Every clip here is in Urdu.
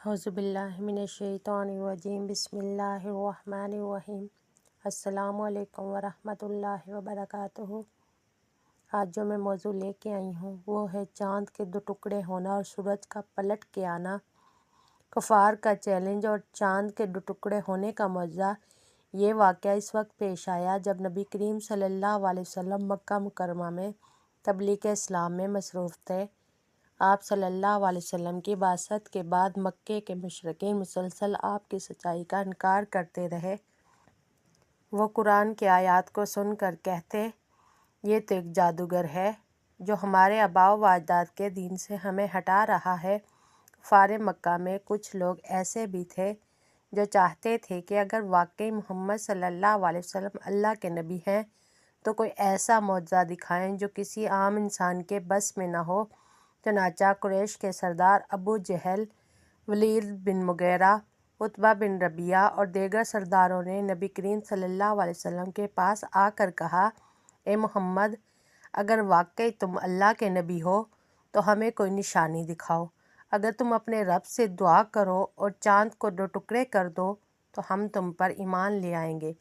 اعوذ باللہ من الشیطان الرجیم بسم اللہ الرحمن الرحیم۔ السلام علیکم ورحمۃ اللہ وبرکاتہ۔ آج جو میں موضوع لے کے آئی ہوں وہ ہے چاند کے 2 ٹکڑے ہونا اور سورج کا پلٹ کے آنا، کفار کا چیلنج اور چاند کے 2 ٹکڑے ہونے کا معجزہ۔ یہ واقعہ اس وقت پیش آیا جب نبی کریم صلی اللہ علیہ وسلم مکہ مکرمہ میں تبلیغ اسلام میں مصروف تھے۔ آپ صلی اللہ علیہ وسلم کی بعثت کے بعد مکے کے مشرکین مسلسل آپ کی سچائی کا انکار کرتے رہے۔ وہ قرآن کی آیات کو سن کر کہتے، یہ تو ایک جادوگر ہے جو ہمارے آباء و اجداد کے دین سے ہمیں ہٹا رہا ہے۔ کفار مکہ میں کچھ لوگ ایسے بھی تھے جو چاہتے تھے کہ اگر واقعی محمد صلی اللہ علیہ وسلم اللہ کے نبی ہیں تو کوئی ایسا معجزہ دکھائیں جو کسی عام انسان کے بس میں نہ ہو۔ چنانچہ قریش کے سردار ابو جہل، ولید بن مغیرہ، عتبہ بن ربیعہ اور دیگر سرداروں نے نبی کریم صلی اللہ علیہ وسلم کے پاس آ کر کہا، اے محمد، اگر واقعی تم اللہ کے نبی ہو تو ہمیں کوئی نشانی دکھاؤ۔ اگر تم اپنے رب سے دعا کرو اور چاند کو 2 ٹکڑے کر دو تو ہم تم پر ایمان لے آئیں گے۔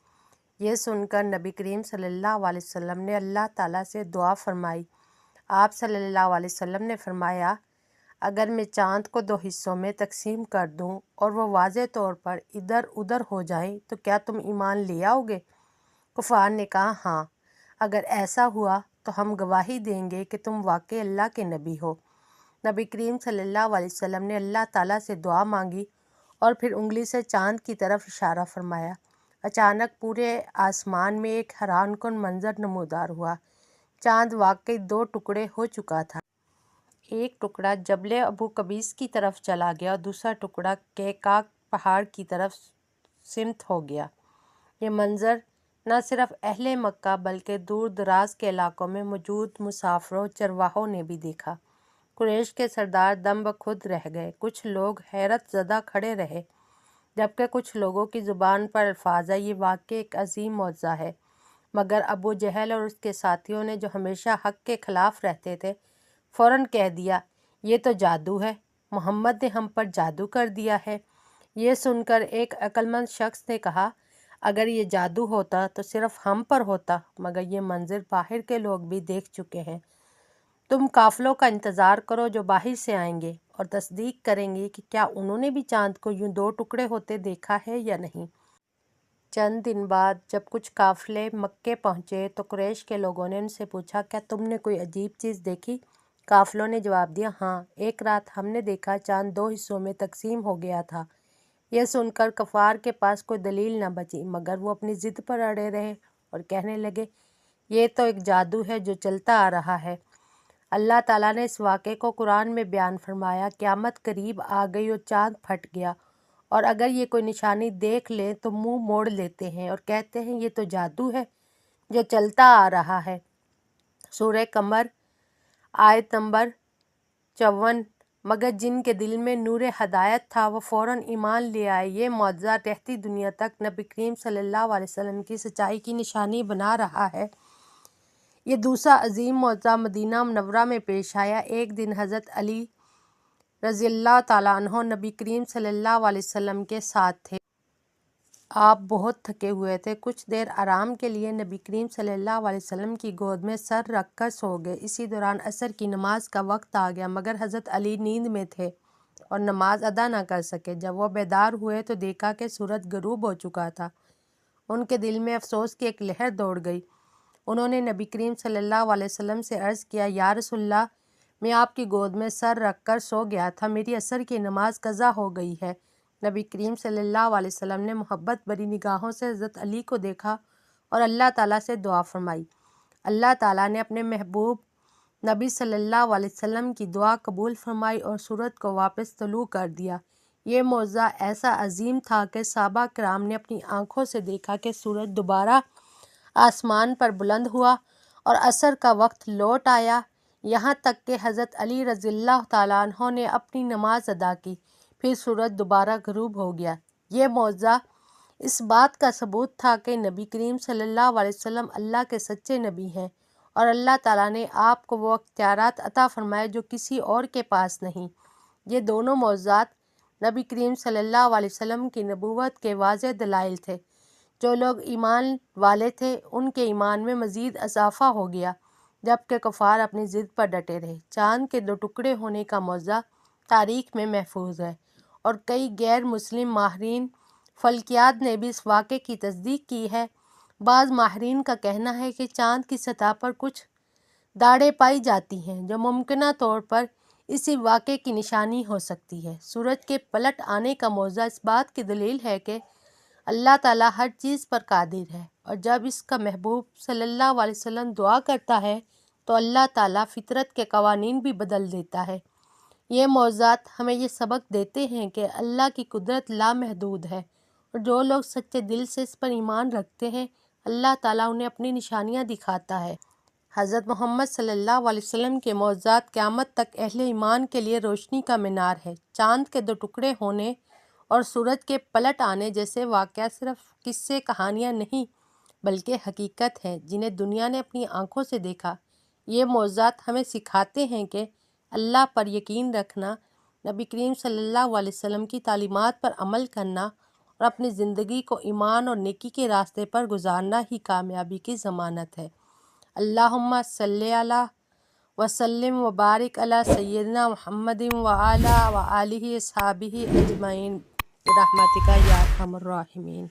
یہ سن کر نبی کریم صلی اللہ علیہ وسلم نے اللہ تعالیٰ سے دعا فرمائی۔ آپ صلی اللہ علیہ وسلم نے فرمایا، اگر میں چاند کو 2 حصوں میں تقسیم کر دوں اور وہ واضح طور پر ادھر ادھر ہو جائیں تو کیا تم ایمان لے آؤ گے؟ کفار نے کہا، ہاں، اگر ایسا ہوا تو ہم گواہی دیں گے کہ تم واقعی اللہ کے نبی ہو۔ نبی کریم صلی اللہ علیہ وسلم نے اللہ تعالیٰ سے دعا مانگی اور پھر انگلی سے چاند کی طرف اشارہ فرمایا۔ اچانک پورے آسمان میں ایک حیران کن منظر نمودار ہوا۔ چاند واقعی 2 ٹکڑے ہو چکا تھا۔ ایک ٹکڑا جبل ابو قبیس کی طرف چلا گیا اور دوسرا ٹکڑا کہکاک پہاڑ کی طرف سمت ہو گیا۔ یہ منظر نہ صرف اہل مکہ بلکہ دور دراز کے علاقوں میں موجود مسافروں چرواہوں نے بھی دیکھا۔ قریش کے سردار دم بخود رہ گئے، کچھ لوگ حیرت زدہ کھڑے رہے، جبکہ کچھ لوگوں کی زبان پر الفاظ آئے، یہ واقعی ایک عظیم معجزہ ہے۔ مگر ابو جہل اور اس کے ساتھیوں نے جو ہمیشہ حق کے خلاف رہتے تھے، فوراً کہہ دیا، یہ تو جادو ہے، محمد نے ہم پر جادو کر دیا ہے۔ یہ سن کر ایک عقل مند شخص نے کہا، اگر یہ جادو ہوتا تو صرف ہم پر ہوتا، مگر یہ منظر باہر کے لوگ بھی دیکھ چکے ہیں۔ تم قافلوں کا انتظار کرو جو باہر سے آئیں گے اور تصدیق کریں گے کہ کیا انہوں نے بھی چاند کو یوں 2 ٹکڑے ہوتے دیکھا ہے یا نہیں۔ چند دن بعد جب کچھ قافلے مکے پہنچے تو قریش کے لوگوں نے ان سے پوچھا، کیا تم نے کوئی عجیب چیز دیکھی؟ قافلوں نے جواب دیا، ہاں، ایک رات ہم نے دیکھا چاند 2 حصوں میں تقسیم ہو گیا تھا۔ یہ سن کر کفار کے پاس کوئی دلیل نہ بچی، مگر وہ اپنی ضد پر اڑے رہے اور کہنے لگے، یہ تو ایک جادو ہے جو چلتا آ رہا ہے۔ اللہ تعالیٰ نے اس واقعے کو قرآن میں بیان فرمایا، قیامت قریب آ گئی اور چاند پھٹ گیا، اور اگر یہ کوئی نشانی دیکھ لیں تو منہ موڑ لیتے ہیں اور کہتے ہیں یہ تو جادو ہے جو چلتا آ رہا ہے۔ سورہ قمر آیت نمبر 54۔ مگر جن کے دل میں نور ہدایت تھا وہ فوراً ایمان لے آئے۔ یہ معجزہ رہتی دنیا تک نبی کریم صلی اللہ علیہ وسلم کی سچائی کی نشانی بنا رہا ہے۔ یہ دوسرا عظیم معجزہ مدینہ منورہ میں پیش آیا۔ ایک دن حضرت علی رضی اللہ تعالیٰ عنہ نبی کریم صلی اللہ علیہ وسلم کے ساتھ تھے۔ آپ بہت تھکے ہوئے تھے، کچھ دیر آرام کے لیے نبی کریم صلی اللہ علیہ وسلم کی گود میں سر رکھ کر سو گئے۔ اسی دوران عصر کی نماز کا وقت آ گیا، مگر حضرت علی نیند میں تھے اور نماز ادا نہ کر سکے۔ جب وہ بیدار ہوئے تو دیکھا کہ سورج غروب ہو چکا تھا۔ ان کے دل میں افسوس کی ایک لہر دوڑ گئی۔ انہوں نے نبی کریم صلی اللہ علیہ وسلم سے عرض کیا، یا رسول اللہ، میں آپ کی گود میں سر رکھ کر سو گیا تھا، میری عصر کی نماز قضا ہو گئی ہے۔ نبی کریم صلی اللہ علیہ وسلم نے محبت بھری نگاہوں سے حضرت علی کو دیکھا اور اللہ تعالیٰ سے دعا فرمائی۔ اللہ تعالیٰ نے اپنے محبوب نبی صلی اللہ علیہ وسلم کی دعا قبول فرمائی اور سورج کو واپس طلوع کر دیا۔ یہ معجزہ ایسا عظیم تھا کہ صحابہ کرام نے اپنی آنکھوں سے دیکھا کہ سورج دوبارہ آسمان پر بلند ہوا اور عصر کا وقت لوٹ آیا، یہاں تک کہ حضرت علی رضی اللہ تعالیٰ عنہ نے اپنی نماز ادا کی، پھر سورج دوبارہ غروب ہو گیا۔ یہ معجزہ اس بات کا ثبوت تھا کہ نبی کریم صلی اللہ علیہ وسلم اللہ کے سچے نبی ہیں اور اللہ تعالیٰ نے آپ کو وہ اختیارات عطا فرمائے جو کسی اور کے پاس نہیں۔ یہ دونوں معجزات نبی کریم صلی اللہ علیہ وسلم کی نبوت کے واضح دلائل تھے۔ جو لوگ ایمان والے تھے ان کے ایمان میں مزید اضافہ ہو گیا، جبکہ کفار اپنی ضد پر ڈٹے رہے۔ چاند کے 2 ٹکڑے ہونے کا موضوع تاریخ میں محفوظ ہے، اور کئی غیر مسلم ماہرین فلکیات نے بھی اس واقعے کی تصدیق کی ہے۔ بعض ماہرین کا کہنا ہے کہ چاند کی سطح پر کچھ داڑیں پائی جاتی ہیں، جو ممکنہ طور پر اسی واقعے کی نشانی ہو سکتی ہے۔ سورج کے پلٹ آنے کا موضوع اس بات کی دلیل ہے کہ اللہ تعالیٰ ہر چیز پر قادر ہے، اور جب اس کا محبوب صلی اللہ علیہ وسلم دعا کرتا ہے تو اللہ تعالیٰ فطرت کے قوانین بھی بدل دیتا ہے۔ یہ موضوعات ہمیں یہ سبق دیتے ہیں کہ اللہ کی قدرت لامحدود ہے، اور جو لوگ سچے دل سے اس پر ایمان رکھتے ہیں اللہ تعالیٰ انہیں اپنی نشانیاں دکھاتا ہے۔ حضرت محمد صلی اللہ علیہ وسلم کے معجزات قیامت تک اہل ایمان کے لیے روشنی کا مینار ہے۔ چاند کے 2 ٹکڑے ہونے اور سورج کے پلٹ آنے جیسے واقعات صرف قصے کہانیاں نہیں بلکہ حقیقت ہیں جنہیں دنیا نے اپنی آنکھوں سے دیکھا۔ یہ معجزات ہمیں سکھاتے ہیں کہ اللہ پر یقین رکھنا، نبی کریم صلی اللہ علیہ وسلم کی تعلیمات پر عمل کرنا اور اپنی زندگی کو ایمان اور نیکی کے راستے پر گزارنا ہی کامیابی کی ضمانت ہے۔ اللہم صلی علی وسلم وبارک علی سیدنا محمد وعلی وآلہ اصحابہ اجمعین برحمتک یا ارحم الراحمین۔